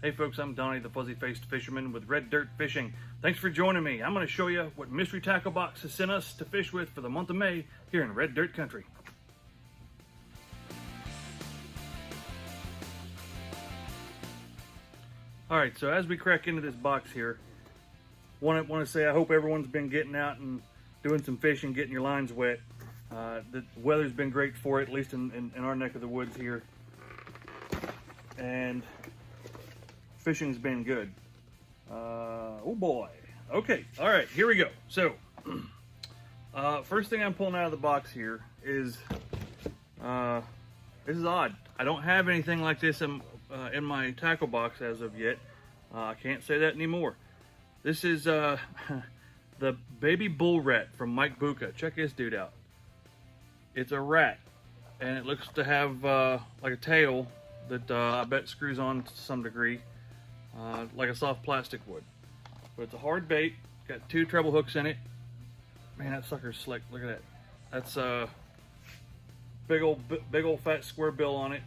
Hey folks, I'm Donnie, the fuzzy-faced fisherman with Red Dirt Fishing. Thanks for joining me. I'm going to show you what Mystery Tackle Box has sent us to fish with for the month of May here in Red Dirt Country. Alright, so as we crack into this box here, want to say I hope everyone's been getting out and doing some fishing, getting your lines wet. The weather's been great for it, at least in our neck of the woods here. And fishing's been good. Oh boy. Okay, all right, here we go. So, first thing I'm pulling out of the box here is, this is odd. I don't have anything like this in my tackle box as of yet. I can't say that anymore. This is the baby bull rat from Mike Bucca. Check this dude out. It's a rat, and it looks to have like a tail that I bet screws on to some degree. Like a soft plastic would. But it's a hard bait. Got 2 treble hooks in it. Man, that sucker's slick. Look at that. That's a big old fat square bill on it.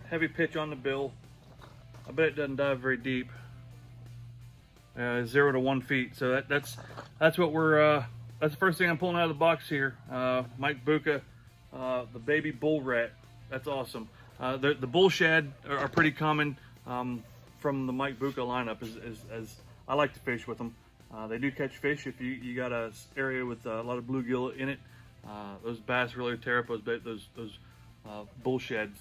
Heavy pitch on the bill. I bet it doesn't dive very deep. 0 to 1 feet. So that's what we're that's the first thing I'm pulling out of the box here. Mike Bucca, the baby bull rat. That's awesome. The bull shad are pretty common. From the Mike Bucca lineup, as I like to fish with them. They do catch fish if you got a area with a lot of bluegill in it. Those bass really tear up those bull sheds.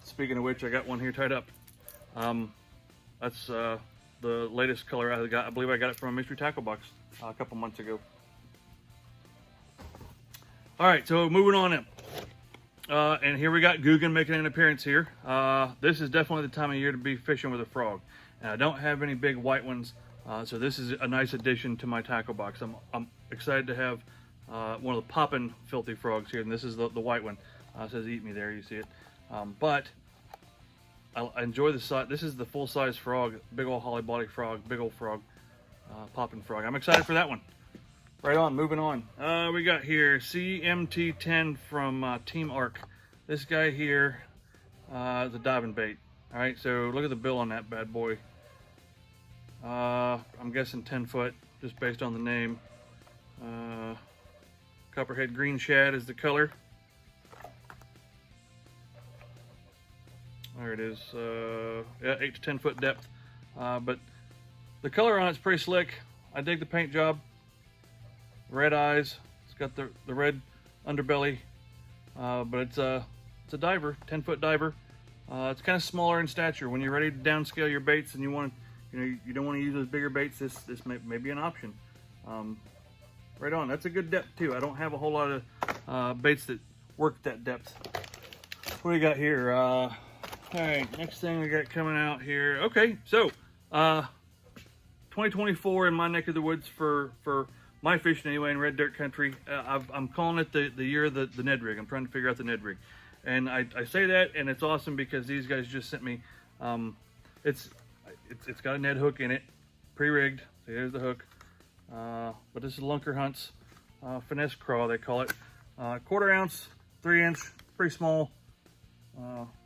Speaking of which, I got one here tied up. That's the latest color I got. I believe I got it from a Mystery Tackle Box a couple months ago. All right, so moving on in. And here we got Guggen making an appearance here. This is definitely the time of year to be fishing with a frog. And I don't have any big white ones, so this is a nice addition to my tackle box. I'm excited to have one of the poppin' filthy frogs here, and this is the white one. It says eat me there, you see it. But I enjoy the size. This is the full-size frog, big old holly body frog, big old frog, poppin' frog. I'm excited for that one. Right on, moving on. We got here CMT10 from Team Arc. This guy here is a diving bait. All right, so look at the bill on that bad boy. I'm guessing 10 foot, just based on the name. Copperhead green shad is the color. There it is. Yeah, 8 to 10 foot depth. But the color on it's pretty slick. I dig the paint job. Red eyes. It's got the red underbelly, but it's a diver, 10-foot diver. It's kind of smaller in stature. When you're ready to downscale your baits and you want to, you don't want to use those bigger baits, this may be an option. Right on. That's a good depth too. I don't have a whole lot of baits that work that depth. What do we got here? All right, next thing we got coming out here. Okay, so 2024 in my neck of the woods for my fishing anyway in Red Dirt Country. I'm calling it the year of the Ned rig. I'm trying to figure out the Ned rig. And I say that, and it's awesome because these guys just sent me, it's got a Ned hook in it, pre-rigged. So here's the hook. But this is Lunker Hunt's finesse craw, they call it. 1/4 ounce, 3 inch, pretty small.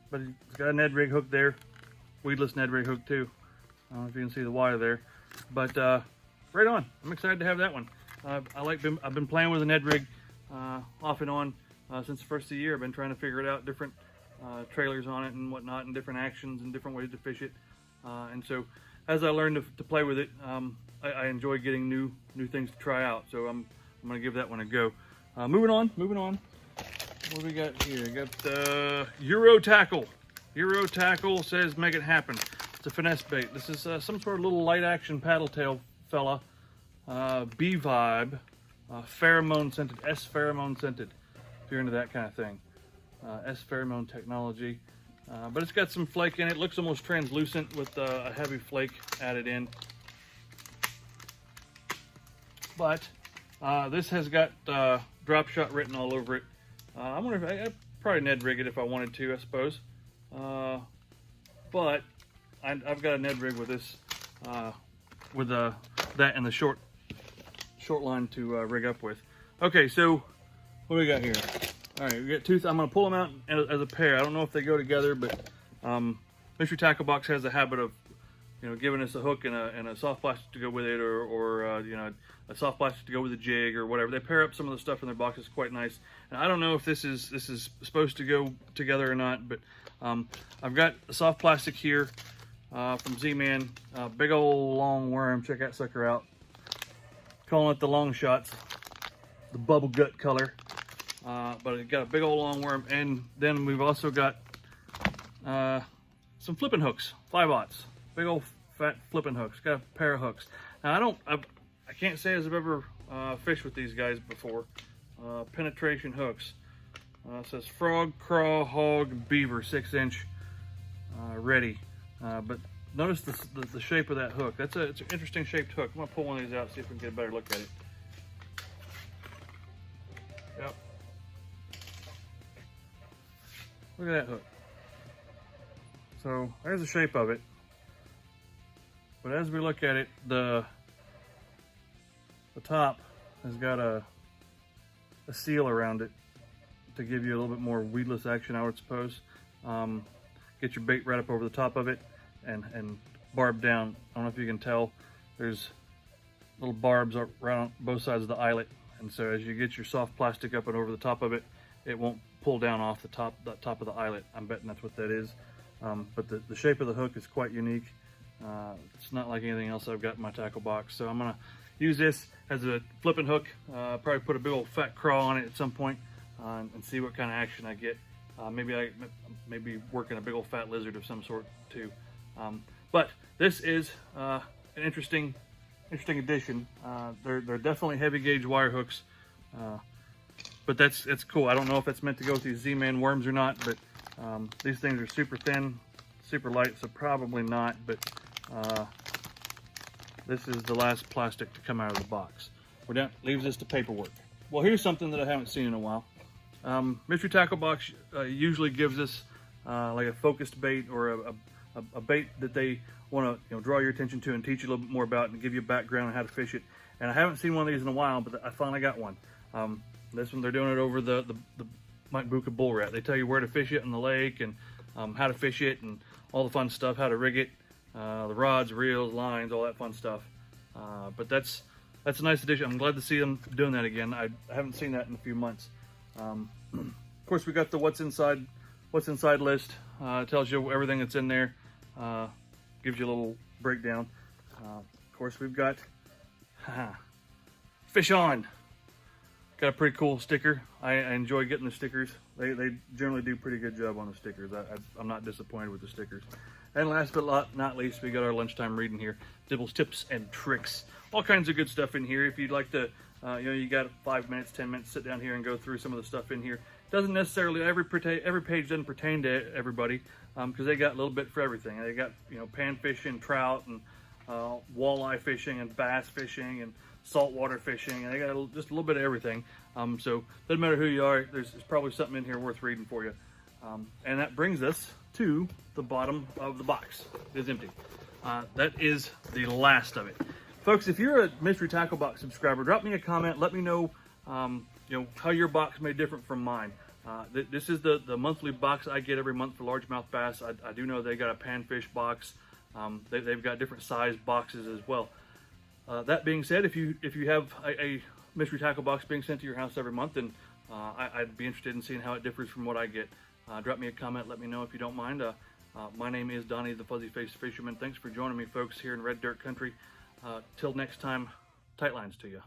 But it's got a Ned rig hook there. Weedless Ned rig hook too. I don't know if you can see the wire there. But right on. I'm excited to have that one. I've been playing with a Ned rig off and on since the first of the year. I've been trying to figure it out, different trailers on it and whatnot, and different actions and different ways to fish it. And so as I learn to play with it, I enjoy getting new things to try out. So I'm gonna give that one a go. Moving on. What do we got here? We got Euro Tackle. Euro Tackle says make it happen. It's a finesse bait. This is some sort of little light action paddle tail fella. Bee vibe, pheromone scented, S pheromone scented, if you're into that kind of thing. S pheromone technology, but it's got some flake in it. Looks almost translucent with a heavy flake added in. But this has got drop shot written all over it. I wonder if I'd probably Ned rig it if I wanted to, I suppose. But I've got a Ned rig with this, with that and the short line to rig up with. Okay, so what do we got here? All right, we got two. I'm gonna pull them out as a pair. I don't know if they go together, but Mystery Tackle Box has a habit of, you know, giving us a hook and a soft plastic to go with it, or you know, a soft plastic to go with a jig or whatever. They pair up some of the stuff in their boxes quite nice. And I don't know if this is supposed to go together or not, but I've got a soft plastic here from Z-Man, big old long worm. Check that sucker out. Calling it the long shots, the bubble gut color. But it got a big old long worm, and then we've also got some flipping hooks, 5/0. Big old fat flipping hooks. Got a pair of hooks. Now I can't say as I've ever fished with these guys before. Penetration hooks. It says frog, craw, hog, beaver, 6-inch, ready. But notice the shape of that hook. It's an interesting shaped hook. I'm gonna pull one of these out, see if we can get a better look at it. Yep. Look at that hook. So there's the shape of it. But as we look at it, the top has got a seal around it to give you a little bit more weedless action, I would suppose. Get your bait right up over the top of it and barb down. I don't know if you can tell, there's little barbs right on both sides of the eyelet. And so as you get your soft plastic up and over the top of it, it won't pull down off the top of the eyelet. I'm betting that's what that is. But the shape of the hook is quite unique. It's not like anything else I've got in my tackle box. So I'm gonna use this as a flipping hook. Probably put a big old fat craw on it at some point, and see what kind of action I get. Maybe working a big old fat lizard of some sort too. But this is an interesting addition. They're definitely heavy gauge wire hooks, but it's cool. I don't know if it's meant to go with these Z-Man worms or not, but these things are super thin, super light, so probably not. But this is the last plastic to come out of the box. We're done. Leaves us to paperwork. Well, here's something that I haven't seen in a while. Mystery Tackle Box usually gives us like a focused bait, or a bait that they want to draw your attention to and teach you a little bit more about and give you a background on how to fish it. And I haven't seen one of these in a while, but I finally got one. This one, they're doing it over the Mike Buka bull rat. They tell you where to fish it in the lake, and how to fish it, and all the fun stuff, how to rig it, the rods, reels, lines, all that fun stuff. But that's a nice addition. I'm glad to see them doing that again. I haven't seen that in a few months. Of course, we got the what's inside list. It tells you everything that's in there. Gives you a little breakdown. Of course, we've got Fish On. Got a pretty cool sticker. I enjoy getting the stickers. They generally do a pretty good job on the stickers. I'm not disappointed with the stickers. And last but not least, we got our lunchtime reading here. Dibble's Tips and Tricks. All kinds of good stuff in here. If you'd like to, you got 5 minutes, 10 minutes, sit down here and go through some of the stuff in here. Doesn't necessarily, every page doesn't pertain to everybody, because they got a little bit for everything. They got, pan fishing, trout, and walleye fishing, and bass fishing, and saltwater fishing, and they got just a little bit of everything. So doesn't matter who you are, there's probably something in here worth reading for you. And that brings us to the bottom of the box. It is empty. That is the last of it. Folks, if you're a Mystery Tackle Box subscriber, drop me a comment. Let me know, how your box may differ from mine. This is the monthly box I get every month for largemouth bass. I do know they got a panfish box. They've got different size boxes as well. That being said, if you have a Mystery Tackle Box being sent to your house every month, then I'd be interested in seeing how it differs from what I get. Drop me a comment, let me know if you don't mind. My name is Donnie the Fuzzy Faced Fisherman. Thanks for joining me, folks, here in Red Dirt Country. Till next time, tight lines to you.